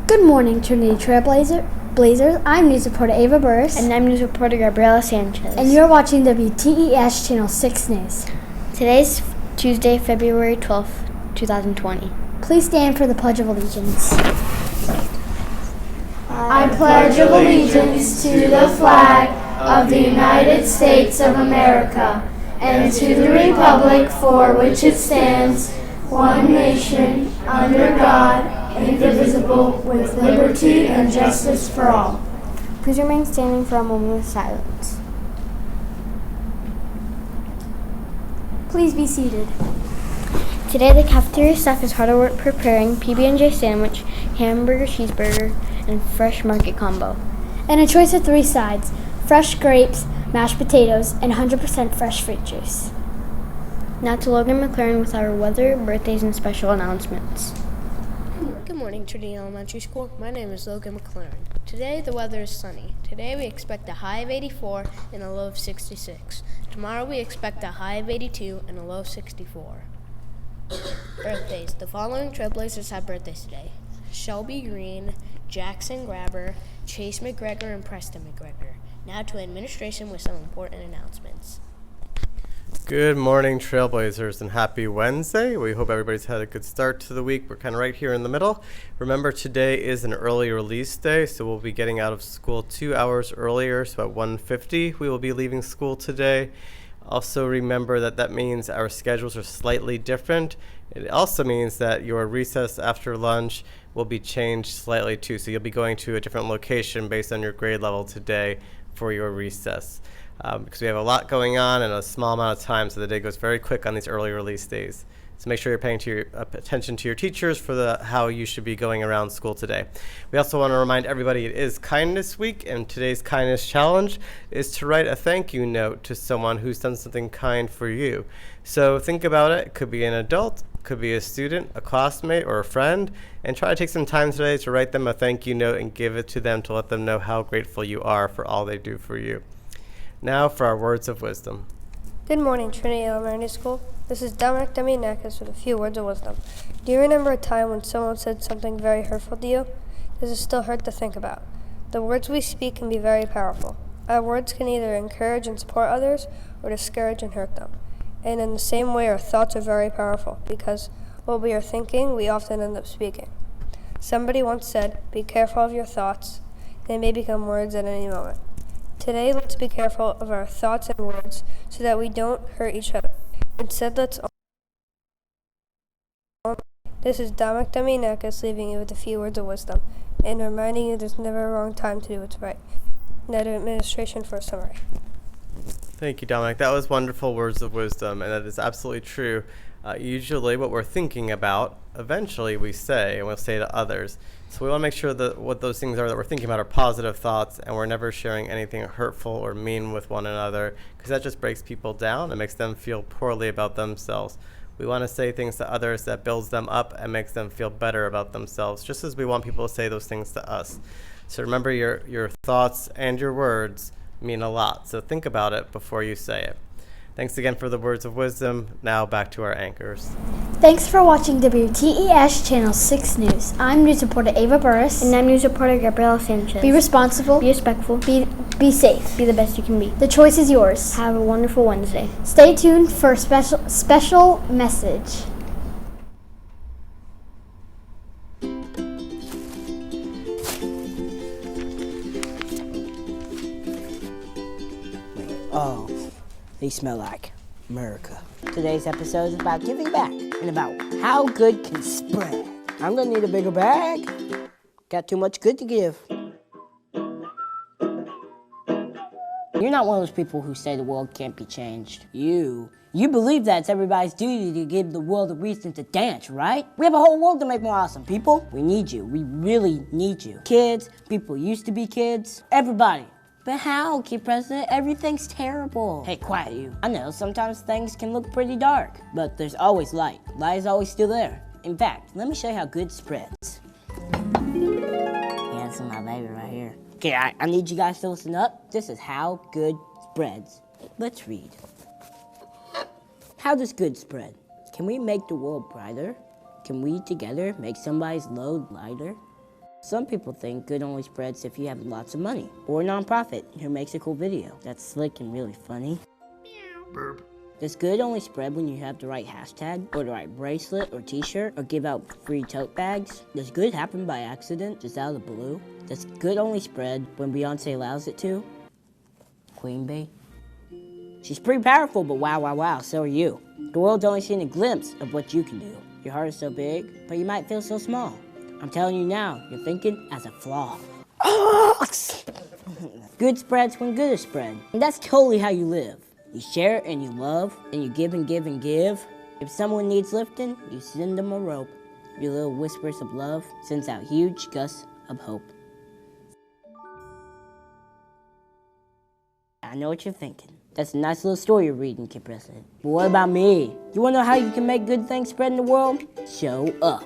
Good morning, Trinity Blazers. I'm news reporter Ava Burris. And I'm news reporter Gabriela Sanchez. And you're watching WTES Channel 6 News. Today's Tuesday, February 12th, 2020. Please stand for the Pledge of Allegiance. I pledge allegiance to the flag of the United States of America and to the republic for which it stands, one nation, under God, indivisible, with liberty and justice for all. Please remain standing for a moment of silence. Please be seated. Today, the cafeteria staff is hard at work preparing PB&J sandwich, hamburger cheeseburger, and fresh market combo. And a choice of 3 sides: fresh grapes, mashed potatoes, and 100% fresh fruit juice. Now to Logan McLaren with our weather, birthdays, and special announcements. Good morning, Trinity Elementary School. My name is Logan McLaren. Today, the weather is sunny. Today, we expect a high of 84 and a low of 66. Tomorrow, we expect a high of 82 and a low of 64. Birthdays. The following Trailblazers have birthdays today: Shelby Green, Jackson Grabber, Chase McGregor, and Preston McGregor. Now to administration with some important announcements. Good morning, Trailblazers, and happy Wednesday. We hope everybody's had a good start to the week. We're kind of right here in the middle. Remember, today is an early release day, so we'll be getting out of school 2 hours earlier, so at 1:50 we will be leaving school today. Also remember that means our schedules are slightly different. It also means that your recess after lunch will be changed slightly too, so you'll be going to a different location based on your grade level today for your recess. Because we have a lot going on in a small amount of time, so the day goes very quick on these early release days. So make sure you're paying attention to your teachers for how you should be going around school today. We also want to remind everybody it is Kindness Week, and today's kindness challenge is to write a thank you note to someone who's done something kind for you. So think about it. It could be an adult, could be a student, a classmate, or a friend, and try to take some time today to write them a thank you note and give it to them to let them know how grateful you are for all they do for you. Now for our words of wisdom. Good morning, Trinity Elementary School. This is Dominic Demianakis with a few words of wisdom. Do you remember a time when someone said something very hurtful to you? Does it still hurt to think about? The words we speak can be very powerful. Our words can either encourage and support others or discourage and hurt them. And in the same way, our thoughts are very powerful because what we are thinking, we often end up speaking. Somebody once said, "Be careful of your thoughts. They may become words at any moment." Today, let's be careful of our thoughts and words so that we don't hurt each other. Instead, let's This is Dominic Demianakis leaving you with a few words of wisdom and reminding you there's never a wrong time to do what's right. Now to administration for a summary. Thank you, Dominic. That was wonderful words of wisdom, and that is absolutely true. Usually what we're thinking about, eventually we say, and we'll say to others. So we want to make sure that what those things are that we're thinking about are positive thoughts, and we're never sharing anything hurtful or mean with one another, because that just breaks people down and makes them feel poorly about themselves. We want to say things to others that builds them up and makes them feel better about themselves, just as we want people to say those things to us. So remember, your thoughts and your words mean a lot, so think about it before you say it. Thanks again for the words of wisdom. Now back to our anchors. Thanks for watching WTES Channel 6 News. I'm news reporter Ava Burris. And I'm news reporter Gabriela Sanchez. Be responsible. Be respectful. Be safe. Be the best you can be. The choice is yours. Have a wonderful Wednesday. Stay tuned for a special message. Oh, they smell like America. Today's episode is about giving back and about how good can spread. I'm gonna need a bigger bag. Got too much good to give. You're not one of those people who say the world can't be changed. You believe that it's everybody's duty to give the world a reason to dance, right? We have a whole world to make more awesome. People, we need you. We really need you. Kids, people who used to be kids, everybody. But how, Kid President? Everything's terrible. Hey, quiet you. I know, sometimes things can look pretty dark, but there's always light. Light is always still there. In fact, let me show you how good spreads. Yeah, this is my baby right here. Okay, I need you guys to listen up. This is how good spreads. Let's read. How does good spread? Can we make the world brighter? Can we together make somebody's load lighter? Some people think good only spreads if you have lots of money, or a nonprofit who makes a cool video that's slick and really funny. Does good only spread when you have the right hashtag, or the right bracelet or t-shirt, or give out free tote bags? Does good happen by accident, just out of the blue? Does good only spread when Beyonce allows it to? Queen bee? She's pretty powerful, but wow, so are you. The world's only seen a glimpse of what you can do. Your heart is so big, but you might feel so small. I'm telling you now, you're thinking as a flaw. Good spreads when good is spread. And that's totally how you live. You share and you love, and you give and give and give. If someone needs lifting, you send them a rope. Your little whispers of love sends out huge gusts of hope. I know what you're thinking. That's a nice little story you're reading, Kid President. But what about me? You wanna know how you can make good things spread in the world? Show up.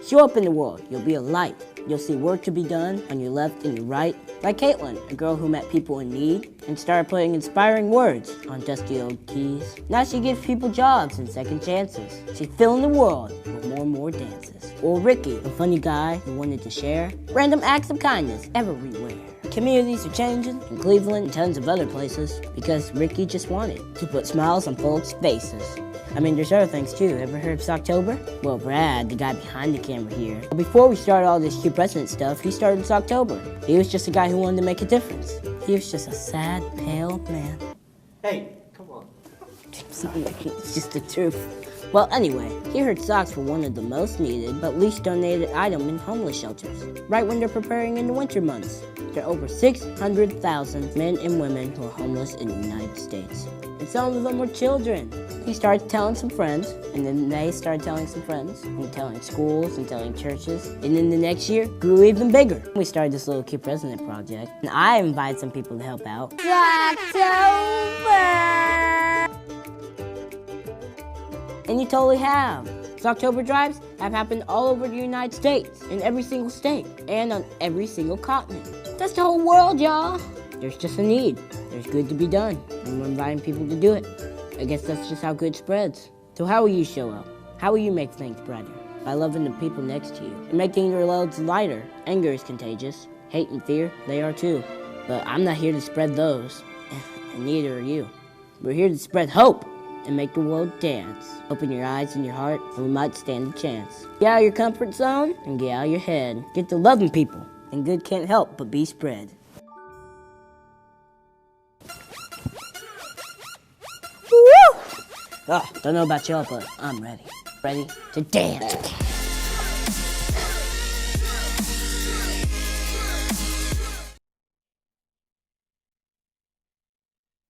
Show up in the world. You'll be a light. You'll see work to be done on your left and your right. Like Caitlin, a girl who met people in need and started putting inspiring words on dusty old keys. Now she gives people jobs and second chances. She's filling the world with more and more dances. Or Ricky, a funny guy who wanted to share random acts of kindness everywhere. Communities are changing in Cleveland and tons of other places because Ricky just wanted to put smiles on folks' faces. I mean, there's other things too. Ever heard of Socktober? Well, Brad, the guy behind the camera here, before we started all this Q President stuff, he started Socktober. He was just a guy who wanted to make a difference. He was just a sad, pale man. Hey, come on. It's just the truth. Well, anyway, he heard socks were one of the most needed but least donated item in homeless shelters, right when they're preparing in the winter months. There are over 600,000 men and women who are homeless in the United States. And some of them were children. He started telling some friends, and then they started telling some friends, and telling schools, and telling churches. And then the next year, grew even bigger. We started this little Kid President project, and I invited some people to help out. And you totally have. Socktober drives have happened all over the United States, in every single state, and on every single continent. That's the whole world, y'all. There's just a need. There's good to be done, and we're inviting people to do it. I guess that's just how good spreads. So how will you show up? How will you make things brighter? By loving the people next to you, and making your loads lighter. Anger is contagious. Hate and fear, they are too. But I'm not here to spread those, and neither are you. We're here to spread hope and make the world dance. Open your eyes and your heart, and we might stand a chance. Get out of your comfort zone and get out of your head. Get to loving people, and good can't help but be spread. Woo! Oh, don't know about y'all, but I'm ready. Ready to dance.